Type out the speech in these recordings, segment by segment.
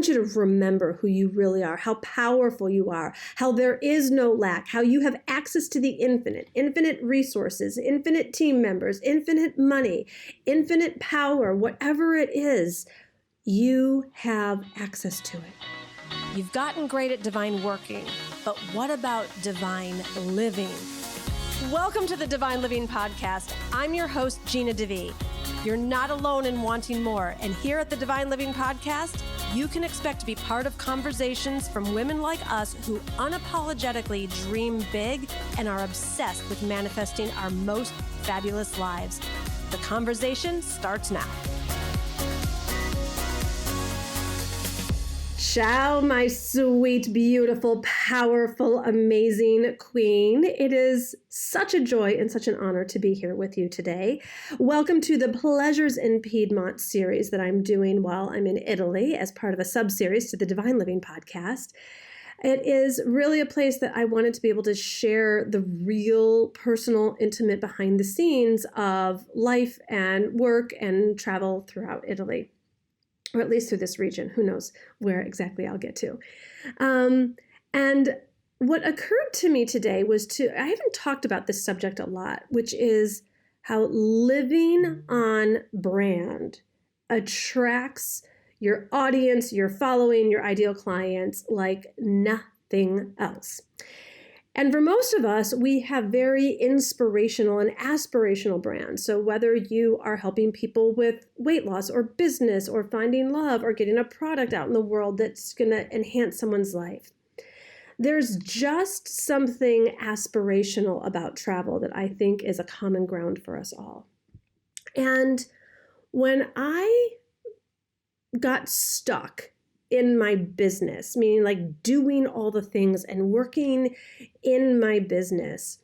want you to remember who you really are, how powerful you are, how there is no lack, how you have access to the infinite resources, infinite team members, infinite money, infinite power, whatever it is, you have access to it. You've gotten great at divine working, but what about divine living? Welcome to the Divine Living Podcast. I'm your host, Gina DeVee. You're not alone in wanting more, and here at the Divine Living Podcast, you can expect to be part of conversations from women like us who unapologetically dream big and are obsessed with manifesting our most fabulous lives. The conversation starts now. Ciao, my sweet, beautiful, powerful, amazing queen. It is such a joy and such an honor to be here with you today. Welcome to the Pleasures in Piedmont series that I'm doing while I'm in Italy as part of a sub-series to the Divine Living Podcast. It is really a place that I wanted to be able to share the real, personal, intimate behind the scenes of life and work and travel throughout Italy. Or at least through this region. Who knows where exactly I'll get to. And what occurred to me today was I haven't talked about this subject a lot, which is how living on brand attracts your audience, your following, your ideal clients like nothing else. And for most of us, we have very inspirational and aspirational brands. So whether you are helping people with weight loss or business or finding love or getting a product out in the world that's going to enhance someone's life, there's just something aspirational about travel that I think is a common ground for us all. And when I got stuck in my business, meaning like doing all the things and working in my business,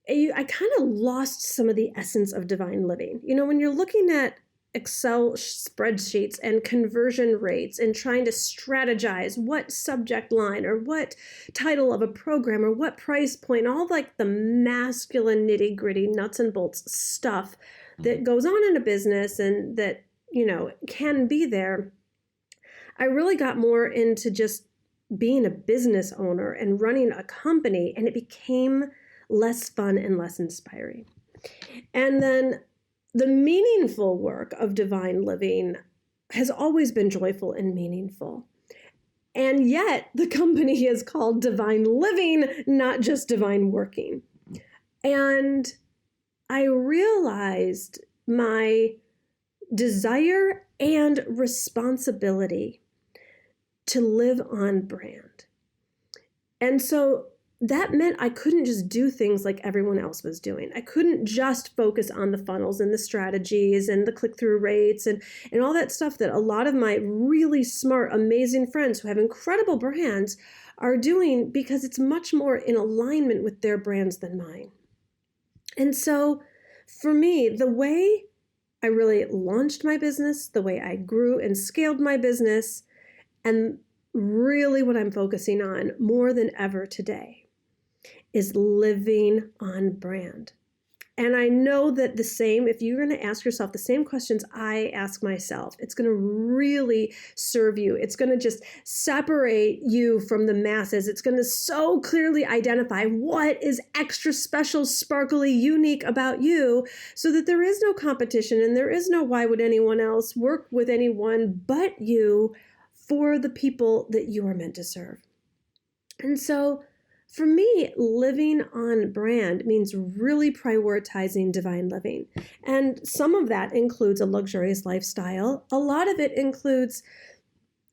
I kind of lost some of the essence of divine living. You know, when you're looking at Excel spreadsheets and conversion rates and trying to strategize what subject line or what title of a program or what price point, all like the masculine nitty gritty nuts and bolts stuff that goes on in a business and that, you know, can be there, I really got more into just being a business owner and running a company, and it became less fun and less inspiring. And then the meaningful work of divine living has always been joyful and meaningful. And yet the company is called Divine Living, not just Divine Working. And I realized my desire and responsibility to live on brand. And so that meant I couldn't just do things like everyone else was doing. I couldn't just focus on the funnels and the strategies and the click-through rates and all that stuff that a lot of my really smart, amazing friends who have incredible brands are doing, because it's much more in alignment with their brands than mine. And so for me, the way I really launched my business, the way I grew and scaled my business, and really what I'm focusing on more than ever today is living on brand. And I know that if you're going to ask yourself the same questions I ask myself, it's going to really serve you. It's going to just separate you from the masses. It's going to so clearly identify what is extra special, sparkly, unique about you, so that there is no competition and there is no why would anyone else work with anyone but you for the people that you are meant to serve. And so for me, living on brand means really prioritizing divine living. And some of that includes a luxurious lifestyle. A lot of it includes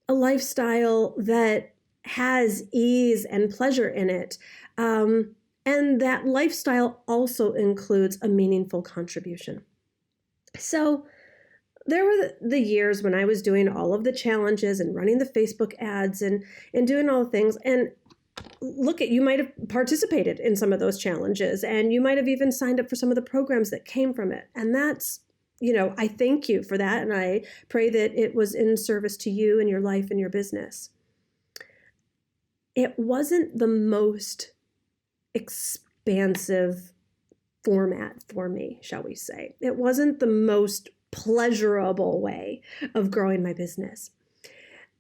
a lifestyle that has ease and pleasure in it. And that lifestyle also includes a meaningful contribution. So there were the years when I was doing all of the challenges and running the Facebook ads and doing all the things. And you might have participated in some of those challenges, and you might have even signed up for some of the programs that came from it. And that's, I thank you for that. And I pray that it was in service to you and your life and your business. It wasn't the most expansive format for me, shall we say. It wasn't the most pleasurable way of growing my business.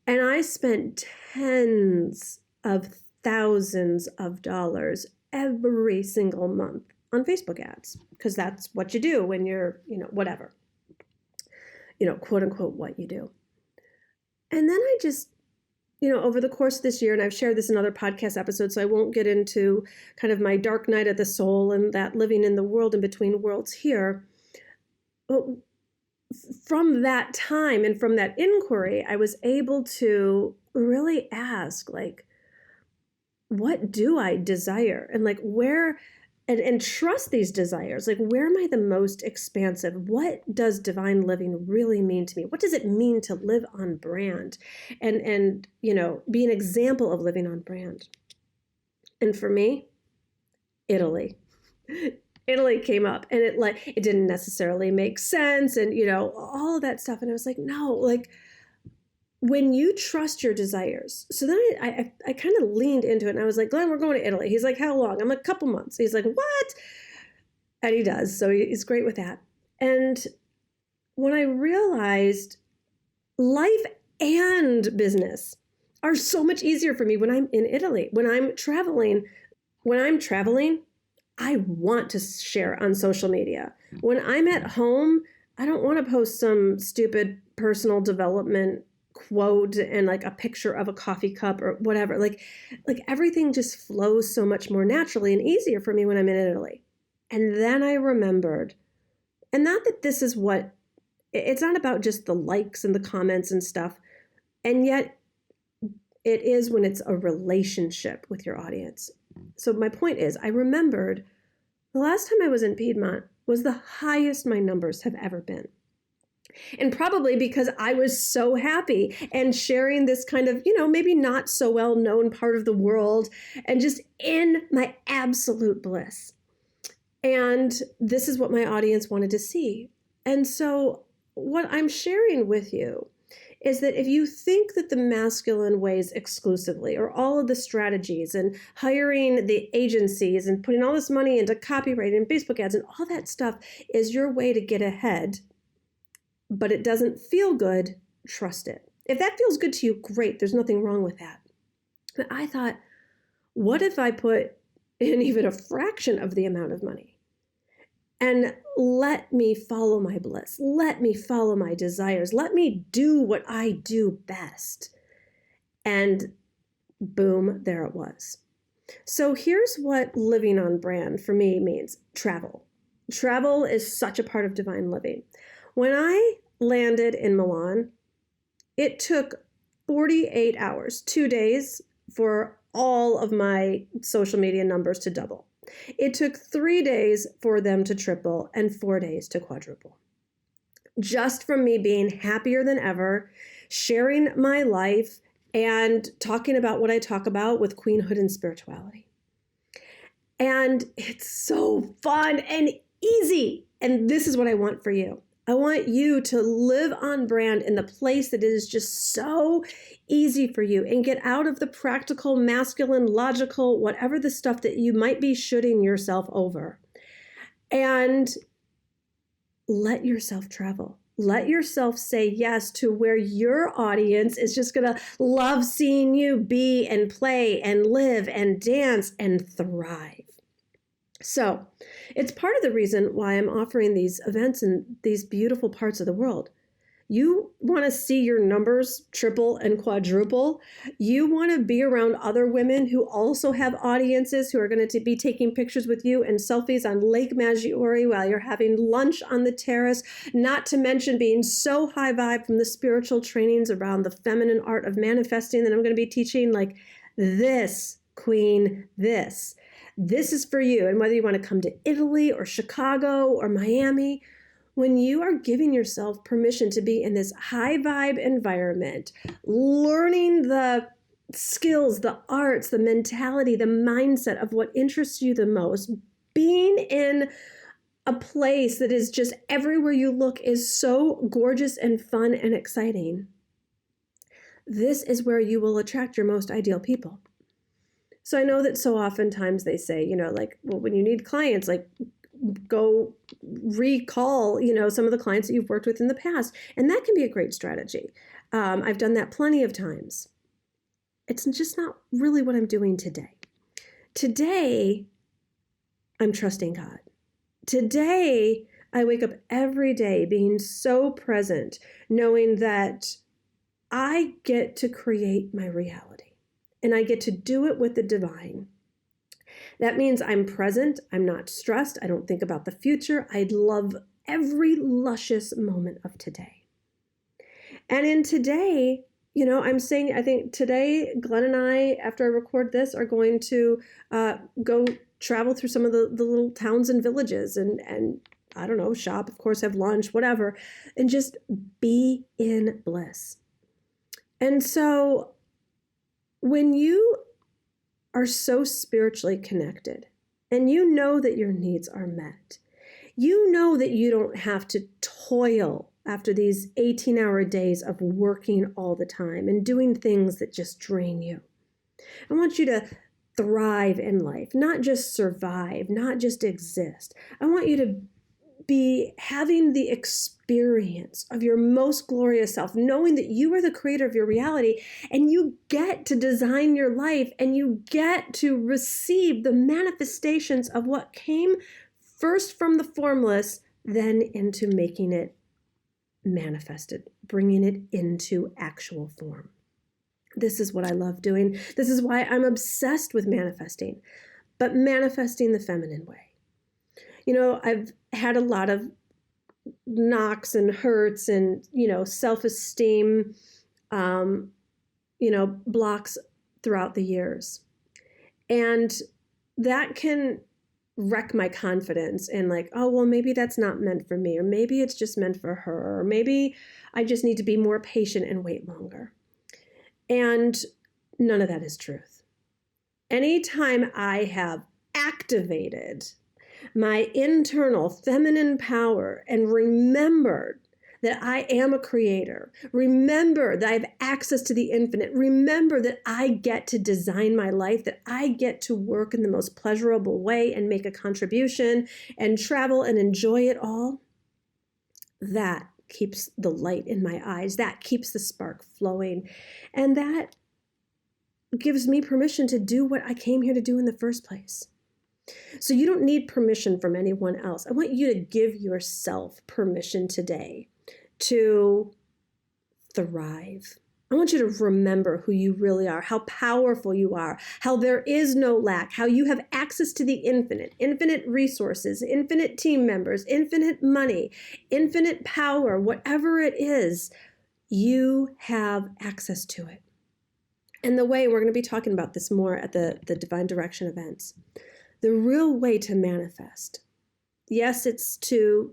And I spent tens of thousands of dollars every single month on Facebook ads, because that's what you do when you're, whatever, quote unquote, what you do. And then I just, over the course of this year, and I've shared this in other podcast episodes, so I won't get into kind of my dark night of the soul and that living in the world in between worlds here. But from that time and from that inquiry, I was able to really ask, like, what do I desire? And like, where, and trust these desires. Like, where am I the most expansive? What does divine living really mean to me? What does it mean to live on brand and be an example of living on brand? And for me, Italy. Italy came up, and it didn't necessarily make sense, and all of that stuff. And I was like, no, like, when you trust your desires. So then I kind of leaned into it, and I was like, Glenn, we're going to Italy. He's like, how long? I'm like, a couple months. He's like, what? And he does. So he's great with that. And when I realized life and business are so much easier for me when I'm in Italy, when I'm traveling, I want to share on social media. When I'm at home, I don't want to post some stupid personal development quote and like a picture of a coffee cup or whatever. Like everything just flows so much more naturally and easier for me when I'm in Italy. And then I remembered, and not that this is what, it's not about just the likes and the comments and stuff. And yet it is when it's a relationship with your audience. So my point is, I remembered the last time I was in Piedmont was the highest my numbers have ever been. And probably because I was so happy and sharing this kind of, maybe not so well known part of the world and just in my absolute bliss. And this is what my audience wanted to see. And so what I'm sharing with you is that if you think that the masculine ways exclusively, or all of the strategies and hiring the agencies and putting all this money into copyright and Facebook ads and all that stuff is your way to get ahead, but it doesn't feel good, trust it. If that feels good to you, great. There's nothing wrong with that. But I thought, what if I put in even a fraction of the amount of money? And let me follow my bliss. Let me follow my desires. Let me do what I do best. And boom, there it was. So here's what living on brand for me means. Travel. Travel is such a part of divine living. When I landed in Milan, it took 48 hours, 2 days, for all of my social media numbers to double. It took 3 days for them to triple and 4 days to quadruple. Just from me being happier than ever, sharing my life, and talking about what I talk about with queenhood and spirituality. And it's so fun and easy. And this is what I want for you. I want you to live on brand in the place that is just so easy for you and get out of the practical, masculine, logical, whatever the stuff that you might be shooting yourself over. And let yourself travel. Let yourself say yes to where your audience is just going to love seeing you be and play and live and dance and thrive. So it's part of the reason why I'm offering these events in these beautiful parts of the world. You want to see your numbers triple and quadruple. You want to be around other women who also have audiences who are going to be taking pictures with you and selfies on Lake Maggiore while you're having lunch on the terrace, not to mention being so high vibe from the spiritual trainings around the feminine art of manifesting that I'm going to be teaching, like this, queen, this. This is for you. And whether you want to come to Italy or Chicago or Miami, when you are giving yourself permission to be in this high vibe environment, learning the skills, the arts, the mentality, the mindset of what interests you the most, being in a place that is just everywhere you look is so gorgeous and fun and exciting, this is where you will attract your most ideal people. So I know that so oftentimes they say, well, when you need clients, go recall, some of the clients that you've worked with in the past. And that can be a great strategy. I've done that plenty of times. It's just not really what I'm doing today. Today, I'm trusting God. Today, I wake up every day being so present, knowing that I get to create my reality and I get to do it with the divine. That means I'm present. I'm not stressed. I don't think about the future. I love every luscious moment of today. And in today, I think today, Glenn and I, after I record this, are going to go travel through some of the little towns and villages and I don't know, shop, of course, have lunch, whatever, and just be in bliss. And so when you are so spiritually connected and you know that your needs are met, you know that you don't have to toil after these 18-hour days of working all the time and doing things that just drain you. I want you to thrive in life, not just survive, not just exist. I want you to be having the experience of your most glorious self, knowing that you are the creator of your reality and you get to design your life and you get to receive the manifestations of what came first from the formless, then into making it manifested, bringing it into actual form. This is what I love doing. This is why I'm obsessed with manifesting, but manifesting the feminine way. I've had a lot of knocks and hurts and, self-esteem, blocks throughout the years. And that can wreck my confidence and maybe that's not meant for me, or maybe it's just meant for her, or maybe I just need to be more patient and wait longer. And none of that is truth. Anytime I have activated my internal feminine power and remembered that I am a creator, remember that I have access to the infinite, remember that I get to design my life, that I get to work in the most pleasurable way and make a contribution and travel and enjoy it all, that keeps the light in my eyes, that keeps the spark flowing, and that gives me permission to do what I came here to do in the first place. So you don't need permission from anyone else. I want you to give yourself permission today to thrive. I want you to remember who you really are, how powerful you are, how there is no lack, how you have access to the infinite resources, infinite team members, infinite money, infinite power, whatever it is, you have access to it. And the way, we're going to be talking about this more at the Divine Direction events. The real way to manifest, yes, it's to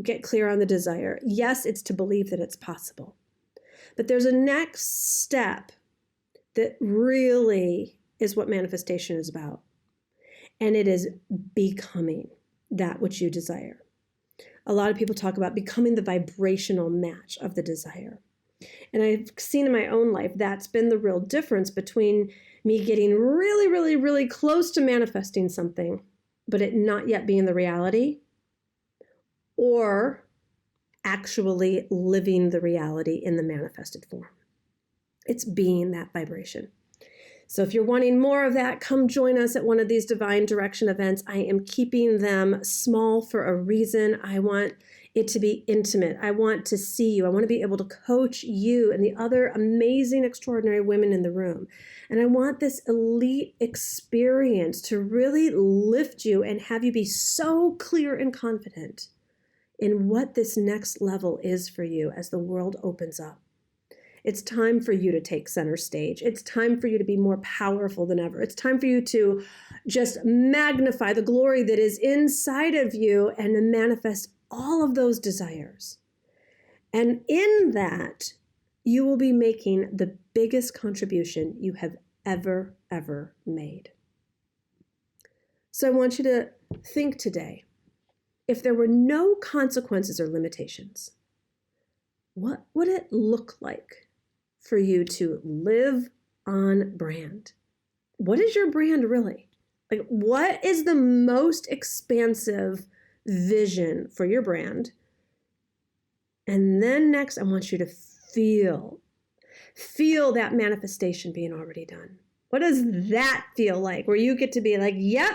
get clear on the desire. Yes, it's to believe that it's possible. But there's a next step that really is what manifestation is about. And it is becoming that which you desire. A lot of people talk about becoming the vibrational match of the desire. And I've seen in my own life that's been the real difference between me getting really, really, really close to manifesting something, but it not yet being the reality, or actually living the reality in the manifested form. It's being that vibration. So if you're wanting more of that, come join us at one of these Divine Direction events. I am keeping them small for a reason. I want it to be intimate. I want to see you. I want to be able to coach you and the other amazing, extraordinary women in the room. And I want this elite experience to really lift you and have you be so clear and confident in what this next level is for you as the world opens up. It's time for you to take center stage. It's time for you to be more powerful than ever. It's time for you to just magnify the glory that is inside of you and to manifest all of those desires. And in that, you will be making the biggest contribution you have ever made. So I want you to think today, if there were no consequences or limitations, what would it look like for you to live on brand? What is your brand really? What is the most expansive vision for your brand? And then next, I want you to feel that manifestation being already done. What does that feel like? Where you get to be like, yep,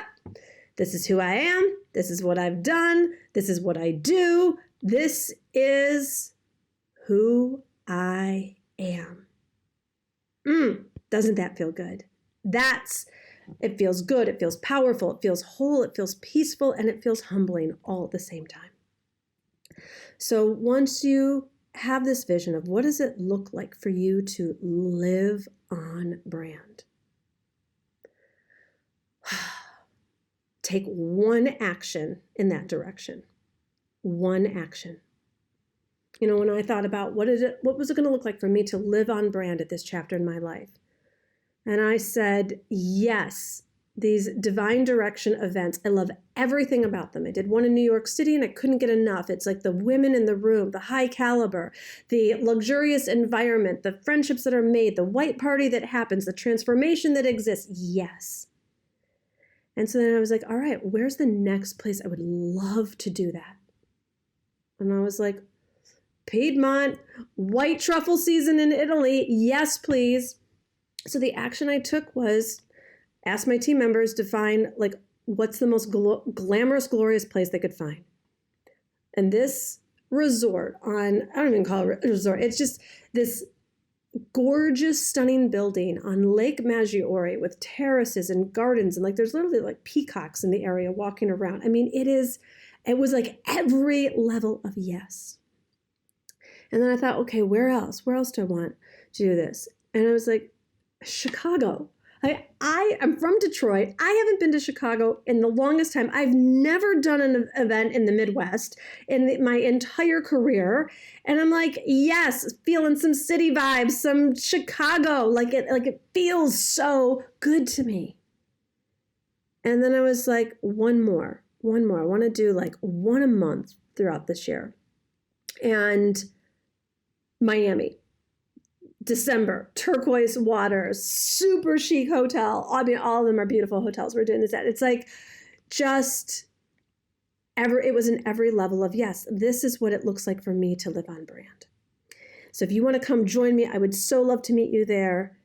this is who I am. This is what I've done. This is what I do. This is who I am. Doesn't that feel good? It feels good. It feels powerful. It feels whole. It feels peaceful. And it feels humbling all at the same time. So once you have this vision of what does it look like for you to live on brand, take one action in that direction. One action. You know, when I thought about what was it going to look like for me to live on brand at this chapter in my life? And I said, yes, these divine direction events. I love everything about them. I did one in New York City and I couldn't get enough. It's like the women in the room, the high caliber, the luxurious environment, the friendships that are made, the white party that happens, the transformation that exists. Yes. And so then I was like, all right, where's the next place I would love to do that? And I was like, Piedmont, white truffle season in Italy. Yes, please. So the action I took was ask my team members to find like what's the most glamorous, glorious place they could find. And this resort I don't even call it a resort. It's just this gorgeous, stunning building on Lake Maggiore with terraces and gardens. And like, there's literally like peacocks in the area walking around. I mean, it was like every level of yes. And then I thought, okay, where else? Where else do I want to do this? And I was like, Chicago. I am from Detroit. I haven't been to Chicago in the longest time. I've never done an event in the Midwest in my entire career. And I'm like, yes, feeling some city vibes, some Chicago. Like it feels so good to me. And then I was like, one more. I want to do like one a month throughout this year. And Miami. December, turquoise waters, super chic hotel. I mean, all of them are beautiful hotels we're doing this at. It's like it was in every level of yes, this is what it looks like for me to live on brand. So if you want to come join me, I would so love to meet you there.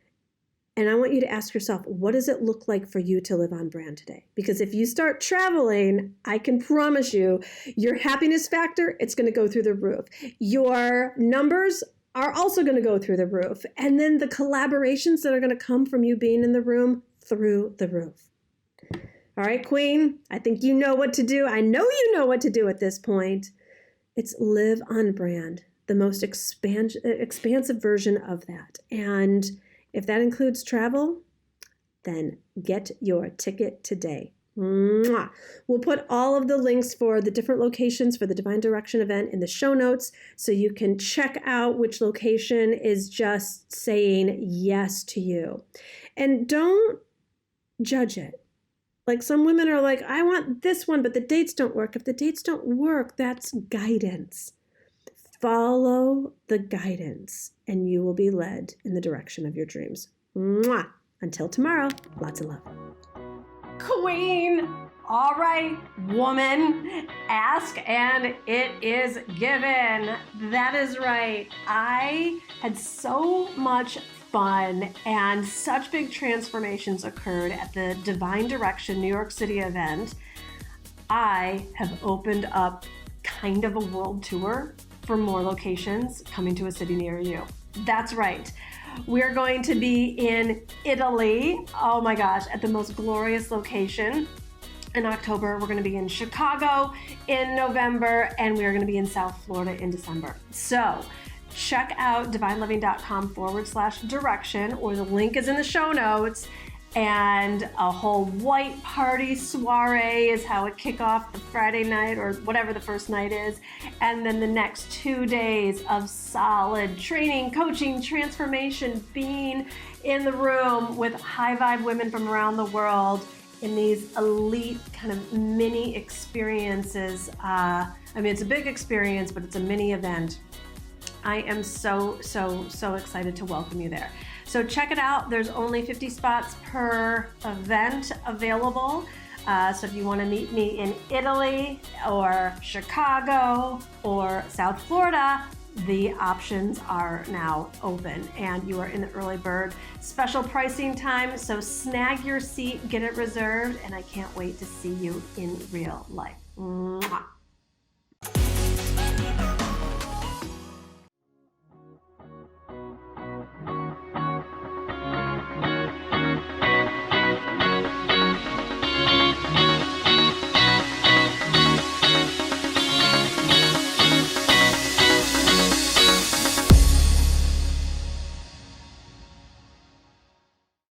And I want you to ask yourself, what does it look like for you to live on brand today? Because if you start traveling, I can promise you, your happiness factor, it's going to go through the roof. Your numbers are also going to go through the roof. And then the collaborations that are going to come from you being in the room through the roof. All right, Queen, I think you know what to do. I know you know what to do at this point. It's live on brand, the most expansive version of that. And if that includes travel, then get your ticket today. Mwah. We'll put all of the links for the different locations for the Divine Direction event in the show notes so you can check out which location is just saying yes to you. And don't judge it. Like some women are like, I want this one, but the dates don't work. If the dates don't work, that's guidance. Follow the guidance and you will be led in the direction of your dreams. Mwah. Until tomorrow, lots of love. Queen. All right, woman, ask and it is given. That is right. I had so much fun and such big transformations occurred at the Divine Direction New York City event. I have opened up kind of a world tour for more locations coming to a city near you. That's right. We're going to be in Italy. Oh my gosh, at the most glorious location. In October, we're going to be in Chicago in November, and we are going to be in South Florida in December. So check out divineliving.com/direction, or the link is in the show notes. And a whole white party soiree is how it kick off the Friday night or whatever the first night is. And then the next 2 days of solid training, coaching, transformation, being in the room with high vibe women from around the world in these elite kind of mini experiences. I mean, it's a big experience, but it's a mini event. I am so excited to welcome you there. So check it out. There's only 50 spots per event available. So if you want to meet me in Italy or Chicago or South Florida, the options are now open and you are in the early bird special pricing time. So snag your seat, get it reserved, and I can't wait to see you in real life.